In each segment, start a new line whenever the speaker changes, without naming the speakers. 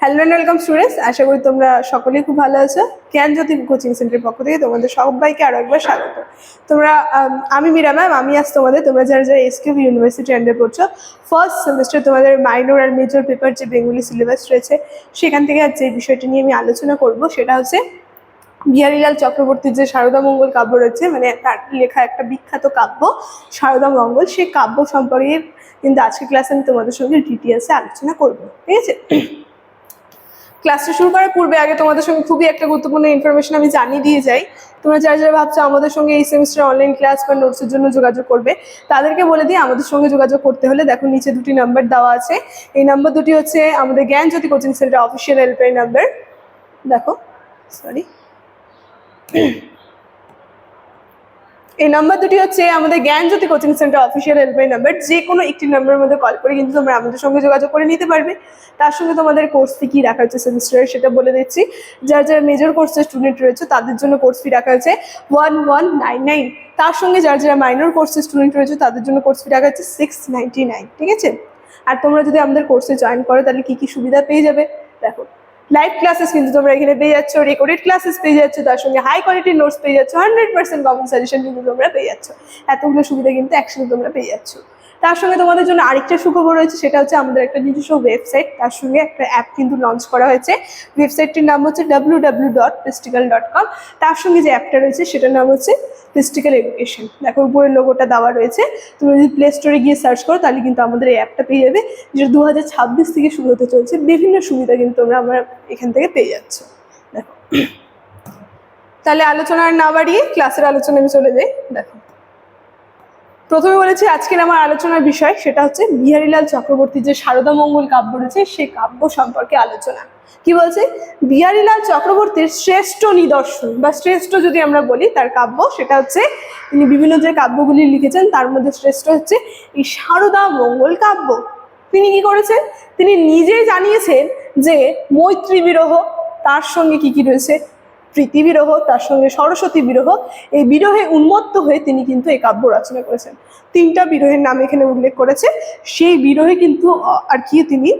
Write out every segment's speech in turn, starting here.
Hello and welcome students, আশা করি তোমরা সকলেই খুব ভালো আছো। জ্ঞানজ্যোতি কোচিং সেন্টারের পক্ষ থেকে তোমাদের সবাইকে আরো একবার স্বাগত। আমি মীরা ম্যাম, আমি আজ তোমরা যারা যারা এসকিউ ইউনিভার্সিটি আন্ডার পড়ছো, ফার্স্ট সেমিস্টার তোমাদের মাইনর আর মেজর পেপার যে বেঙ্গলি সিলেবাস রয়েছে সেখান থেকে আজ যে বিষয়টি নিয়ে আমি আলোচনা করব সেটা হচ্ছে বিহারীলাল চক্রবর্তীর যে সারদা মঙ্গল কাব্য রয়েছে, মানে তার লেখা একটা বিখ্যাত কাব্য সারদা মঙ্গল, সেই কাব্য সম্পর্কে কিন্তু আজকের ক্লাসে আমি তোমাদের সঙ্গে ডিটেলসে আলোচনা করবো। ঠিক আছে, ক্লাসটা শুরু করার পূর্বে আগে তোমাদের সঙ্গে খুবই একটা গুরুত্বপূর্ণ ইনফরমেশন আমি জানিয়ে দিয়ে যাই। তোমরা যারা যারা ভাবছো আমাদের সঙ্গে এই সেমিস্টার অনলাইন ক্লাস বা নোটসের জন্য যোগাযোগ করবে, তাদেরকে বলে দিই আমাদের সঙ্গে যোগাযোগ করতে হলে দেখো নিচে দুটি নাম্বার দেওয়া আছে। এই নাম্বার দুটি হচ্ছে আমাদের Gyanjyoti coaching centre official helpline number. দেখো এই নাম্বার দুটি হচ্ছে আমাদের Gyanjyoti coaching centre official helpline number. যে কোনো একটি নাম্বারের মধ্যে কল করে কিন্তু তোমরা আমাদের সঙ্গে যোগাযোগ করে নিতে পারবে। তার সঙ্গে তোমাদের কোর্স ফি কী রাখা হচ্ছে সেমিস্টারে সেটা বলে দিচ্ছি। যারা যারা মেজর কোর্সের স্টুডেন্ট রয়েছে তাদের জন্য কোর্স ফি রাখা হচ্ছে 1199। তার সঙ্গে যারা যারা মাইনর কোর্সের স্টুডেন্ট রয়েছে তাদের জন্য কোর্স ফি রাখা হচ্ছে 699। ঠিক আছে, আর তোমরা যদি আমাদের কোর্সে জয়েন করো তাহলে কী কী সুবিধা পেয়ে যাবে দেখো। লাইভ ক্লাসেস কিন্তু তোমরা এখানে পেয়ে যাচ্ছ, রেকর্ডেড ক্লাসেস পেয়ে যাচ্ছ, তার সঙ্গে হাই কোয়ালিটির নোটস পেয়ে যাচ্ছ, 100% কমন সাজেশন কিন্তু তোমরা পেয়ে যাচ্ছ। এতগুলো সুবিধা কিন্তু একসাথে তোমরা পেয়ে যাচ্ছ। তার সঙ্গে তোমাদের জন্য আরেকটা সুখবর রয়েছে, সেটা হচ্ছে আমাদের একটা নিজস্ব ওয়েবসাইট, তার সঙ্গে একটা অ্যাপ কিন্তু লঞ্চ করা হয়েছে। ওয়েবসাইটটির নাম হচ্ছে www.pistical.com। তার সঙ্গে যে অ্যাপটা রয়েছে সেটার নাম হচ্ছে পিস্টিক্যাল এডুকেশন। দেখো উপরের লোগোটা দেওয়া রয়েছে, তুমি যদি প্লে স্টোরে গিয়ে সার্চ করো তাহলে কিন্তু আমাদের এই অ্যাপটা পেয়ে যাবে, যেটা 2026 থেকে শুরু হতে চলছে। বিভিন্ন সুবিধা কিন্তু আমরা এখান থেকে পেয়ে যাচ্ছ। দেখো, তাহলে আলোচনা না বাড়িয়ে ক্লাসের আলোচনা আমি চলে যাই। দেখো, প্রথমে বলেছি আজকের আমার আলোচনার বিষয় সেটা হচ্ছে বিহারীলাল চক্রবর্তীর যে সারদা মঙ্গল কাব্য রয়েছে সেই কাব্য সম্পর্কে আলোচনা। কি বলছে, বিহারীলাল চক্রবর্তীর শ্রেষ্ঠ নিদর্শন বা শ্রেষ্ঠ যদি আমরা বলি তার কাব্য, সেটা হচ্ছে তিনি বিভিন্ন যে কাব্যগুলি লিখেছেন তার মধ্যে শ্রেষ্ঠ হচ্ছে এই সারদা মঙ্গল কাব্য। তিনি কি করেছেন, তিনি নিজেই জানিয়েছেন যে মৈত্রী বিরহ, তার সঙ্গে কি কি রয়েছে, প্রীতি বিরহ, তার সঙ্গে সরস্বতী বিরহ, এই বিরহে উন্মত্ত হয়ে তিনি কিন্তু এই কাব্য রচনা করেছেন। 3টা বিরহের নাম এখানে উল্লেখ করেছে, সেই বিরহে কিন্তু আর কি তিনি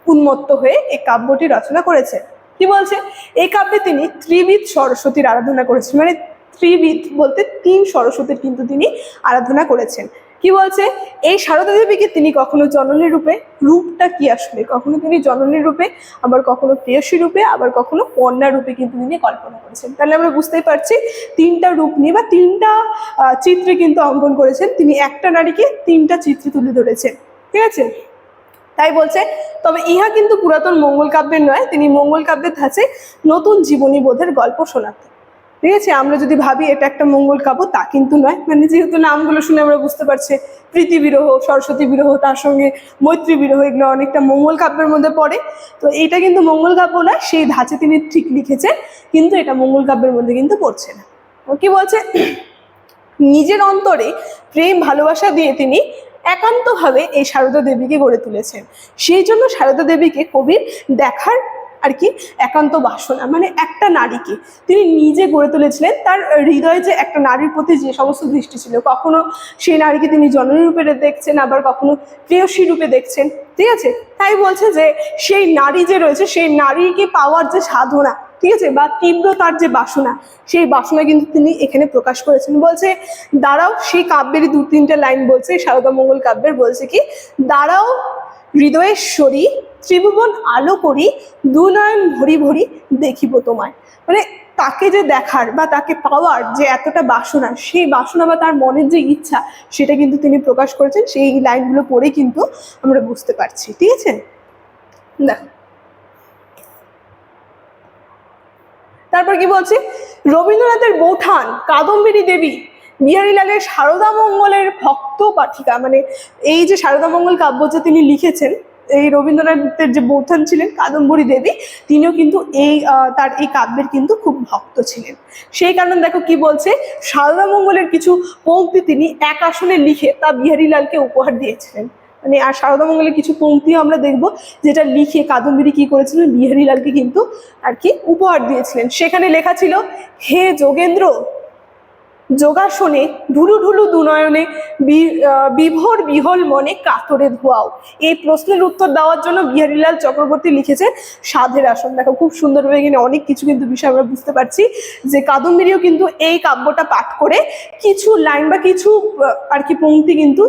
উন্মত্ত হয়ে এই কাব্যটি রচনা করেছে। কি বলছে, এই কাব্যে তিনি ত্রিবিধ সরস্বতীর আরাধনা করেছেন, মানে ত্রিবিধ বলতে 3 সরস্বতীর কিন্তু তিনি আরাধনা করেছেন। কি বলছে, এই সারদা দেবীকে তিনি কখনো জননী রূপে, রূপটা কি আসলে, কখনো তিনি জননী রূপে, আবার কখনো প্রেয়সী রূপে, আবার কখনো কন্যা রূপে কিন্তু তিনি কল্পনা করেছেন। তাহলে আমরা বুঝতেই পারছি 3টা রূপ নিয়ে বা 3টা চিত্রে কিন্তু অঙ্কন করেছেন তিনি, একটা নারীকে 3টা চিত্রে তুলে ধরেছেন। ঠিক আছে, তাই বলছে তবে ইহা কিন্তু পুরাতন মঙ্গল কাব্যের নয়, তিনি মঙ্গল কাব্যের ধাঁচে নতুন জীবনী বোধের গল্প শোনাতেন। ঠিক আছে, আমরা যদি ভাবি এটা একটা মঙ্গল কাব্য তা কিন্তু নয়, মানে যেহেতু নামগুলো শুনে আমরা বুঝতে পারছি প্রীতি বিরহ, সরস্বতী বিরহ, তার সঙ্গে মৈত্রী বিরহ, এগুলো অনেকটা মঙ্গল কাব্যের মধ্যে পড়ে। তো এইটা কিন্তু মঙ্গল কাব্য নয়, সেই ধাঁচে তিনি ঠিক লিখেছেন, কিন্তু এটা মঙ্গল কাব্যের মধ্যে কিন্তু পড়ছে না। কি বলছে, নিজের অন্তরে প্রেম ভালোবাসা দিয়ে তিনি একান্তভাবে এই সারদা দেবীকে গড়ে তুলেছেন। সেই জন্য সারদা দেবীকে কবির দেখার আর কি একান্ত বাসনা, মানে একটা নারীকে তিনি নিজে গড়ে তুলেছিলেন। তার হৃদয়ে যে একটা নারীর প্রতি যে সমস্ত দৃষ্টি ছিল, কখনো সেই নারীকে তিনি জননী রূপে দেখছেন, আবার কখনো প্রেয়সী রূপে দেখছেন। ঠিক আছে, তাই বলছে যে সেই নারী যে রয়েছে সেই নারীকে পাওয়ার যে সাধনা, ঠিক আছে, বা তীব্র তার যে বাসনা, সেই বাসনা কিন্তু তিনি এখানে প্রকাশ করেছেন। বলছে দাঁড়াও, সেই কাব্যেরই 2-3টে লাইন বলছে সারদা মঙ্গল কাব্যের, বলছে কি, দাঁড়াও হৃদয়েশ্বরী ত্রিভুবন আলো করি, দুনয়ন ভরি ভরি দেখিব তোমায়। মানে তাকে যে দেখার বা তাকে পাওয়ার যে এতটা বাসনা, সেই বাসনা বা তার মনের যে ইচ্ছা সেটা কিন্তু তিনি প্রকাশ করেছেন। সেই লাইনগুলো পড়ে কিন্তু আমরা বুঝতে পারছি। ঠিক আছে, দেখো তারপর কি বলছি, রবীন্দ্রনাথের বৌঠান কাদম্বিনী দেবী বিহারীলালের সারদা মঙ্গলের ভক্ত পাঠিকা, মানে এই যে সারদা মঙ্গল কাব্য যে তিনি লিখেছেন, এই রবীন্দ্রনাথের যে বৌঠান ছিলেন কাদম্বরী দেবী, তিনিও কিন্তু তার এই কাব্যের কিন্তু খুব ভক্ত ছিলেন। সেই কারণে দেখো কি বলছে, সারদা মঙ্গলের কিছু পংক্তি তিনি এক আসনে লিখে তা বিহারীলালকে উপহার দিয়েছিলেন। মানে আর সারদা মঙ্গলের কিছু পংক্তিও আমরা দেখবো যেটা লিখে কাদম্বিনী কি করেছিলেন, বিহারীলালকে কিন্তু আর কি উপহার দিয়েছিলেন। সেখানে লেখা ছিল, হে যোগেন্দ্র যোগাসনে ঢুলু ঢুলু দুনয়নে বিভোর বিহল মনে কাতরে ধোয়াও। এই প্রশ্নের উত্তর দেওয়ার জন্য বিহারীলাল চক্রবর্তী লিখেছে সাধের আসন। দেখো খুব সুন্দরভাবে এখানে অনেক কিছু কিন্তু বিষয় আমরা বুঝতে পারছি যে কাদম্বিনীও কিন্তু এই কাব্যটা পাঠ করে কিছু লাইন বা কিছু আর কি পংক্তি কিন্তু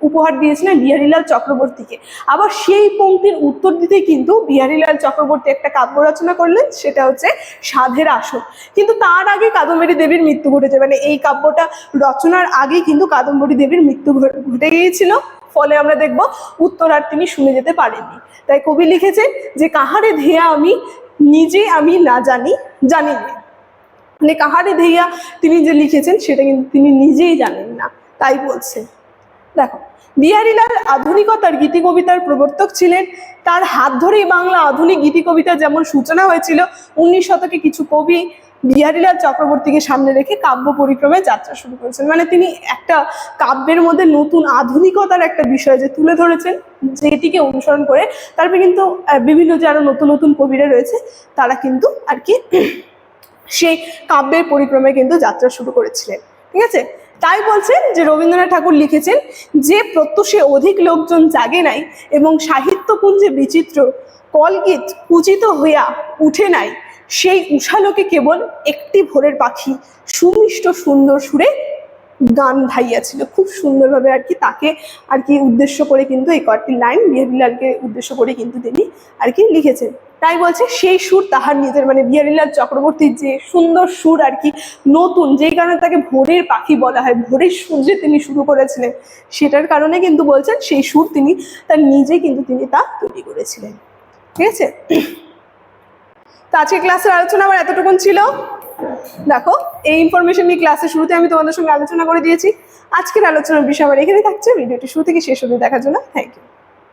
উপহার দিয়েছিলেন বিহারীলাল চক্রবর্তীকে। আবার সেই পংক্তির উত্তর দিতে কিন্তু বিহারীলাল চক্রবর্তী একটা কাব্য রচনা করলেন, সেটা হচ্ছে সাধের আসন। কিন্তু তার আগে কাদম্বরী দেবীর মৃত্যু ঘটেছে, মানে এই কাব্যটা রচনার আগে কিন্তু কাদম্বরী দেবীর মৃত্যু ঘটে গিয়েছিল, ফলে আমরা দেখব উত্তর আর তিনি শুনে যেতে পারেননি। তাই কবি লিখেছে যে কাহারে ধেয়া আমি নিজে আমি না জানি জানি না, মানে কাহারে ধেয়া তিনি যে লিখেছেন সেটা কিন্তু তিনি নিজেই জানেন না, তাই বলছে। দেখো বিহারীলাল আধুনিকতার গীতি কবিতার প্রবর্তক ছিলেন। তার হাত ধরেই বাংলা আধুনিক গীতি কবিতার যেমন সূচনা হয়েছিল, 19 শতকে কিছু কবি বিহারীলাল চক্রবর্তীকে সামনে রেখে কাব্য পরিক্রমায় যাত্রা শুরু করেছেন। মানে তিনি একটা কাব্যের মধ্যে নতুন আধুনিকতার একটা বিষয় যে তুলে ধরেছেন, যেটিকে অনুসরণ করে তারপরে কিন্তু বিভিন্ন যে আরো নতুন নতুন কবিরা রয়েছে তারা কিন্তু আর কি সেই কাব্যের পরিক্রমায় কিন্তু যাত্রা শুরু করেছিলেন। ঠিক আছে, তাই বলছেন যে রবীন্দ্রনাথ ঠাকুর লিখেছেন যে প্রত্যুষে অধিক লোকজন জাগে নাই এবং সাহিত্যপুঞ্জে বিচিত্র কলগীত কুচিত হইয়া উঠে নাই, সেই উষালোকে কেবল একটি ভোরের পাখি সুমিষ্ট সুন্দর সুরে গান ধাইয়াছিল। খুব সুন্দরভাবে আর কি তাকে আর কি উদ্দেশ্য করে কিন্তু এই কয়েকটি লাইন বিহারীলালকে উদ্দেশ্য করে কিন্তু তিনি আর কি লিখেছেন। তাই বলছে সেই সুর তাহার নিজের, মানে বিহারীলাল চক্রবর্তীর যে সুন্দর সুর আর কি নতুন, যেই কারণে তাকে ভোরের পাখি বলা হয়, ভোরের সুর যে তিনি শুরু করেছিলেন সেটার কারণে কিন্তু বলছেন সেই সুর তিনি তার নিজে কিন্তু তিনি তা তৈরি করেছিলেন। ঠিক আছে, তো আজকে ক্লাসের আলোচনা আমার এতটুকুন ছিল। দেখো এই ইনফরমেশন নিয়ে ক্লাসের শুরুতে আমি তোমাদের সঙ্গে আলোচনা করে দিয়েছি। আজকের আলোচনার বিষয় আমার এখানে থাকছে। ভিডিওটি শুরু থেকে শেষ অবধি দেখার জন্য থ্যাংক ইউ।